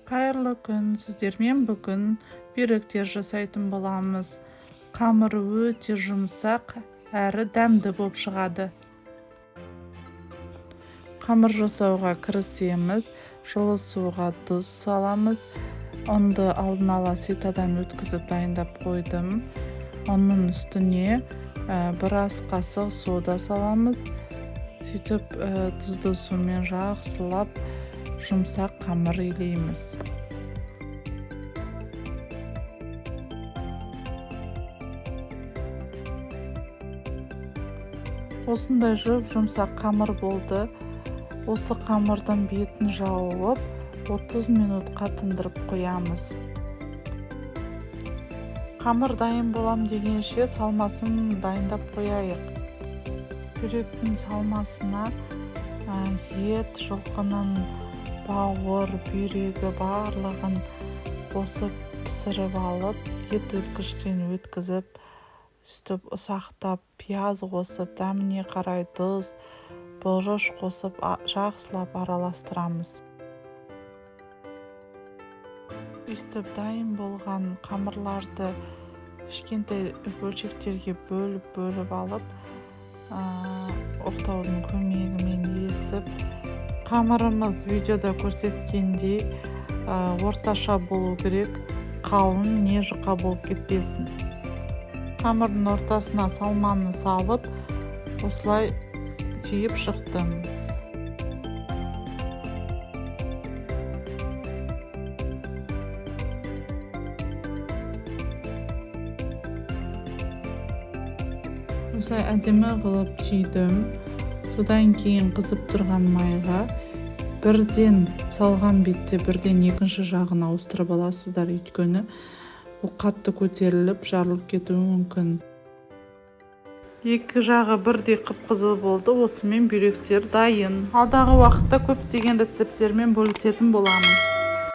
Қайырлы күн, сіздермен бүгін бүйректер жасайтын боламыз. Қамыры өте жұмсақ әрі дәмді болып шығады. Қамыр жасауға кірісеміз. Жылы суға тұз саламыз. Ұнды алдын ала ситадан өткізіп дайындап қойдым. Оның үстіне бір ас қасық сода саламыз. Сөйтіп тұзды сумен жақсылап жұмсақ қамыр илейміз. Осындай жұмсақ қамыр болды. Осы қамырдың бетін жауып 30 минутқа тындырып қоямыз. Қамыр дайын болам дегенше салмасын дайындап қояйық. Бүйректің салмасына ет, жылқының бауыр, бүйрегі барлығын қосып пісіріп алып, ет өткіштен өткізіп, үстіп ұсақтап, пияз қосып, дәміне қарай тұз, бұрыш қосып, жақсылап араластырамыз. Үстіп дайын болған қамырларды кішкентай бөлшектерге бөліп алып, оқтаудың көмегімен есіп, қамырымыз видеода көрсеткендей орташа болу керек, қалың не жұқа болып кетпесін. Қамырдың ортасына салманы салып, осылай түйіп шықтым. Осылай әдемі қылып түйдім. Содан кейін қызып тұрған майға бірден салған бетте бірден екінші жағын ауыстырып аласыздар, өйткені ол қатты көтеріліп, жарылып кетуі мүмкін. Екі жағы бірдей қып-қызыл болды. Осымен бүйректер дайын. Алдағы уақытта көптеген рецепттермен бөлісетін боламын.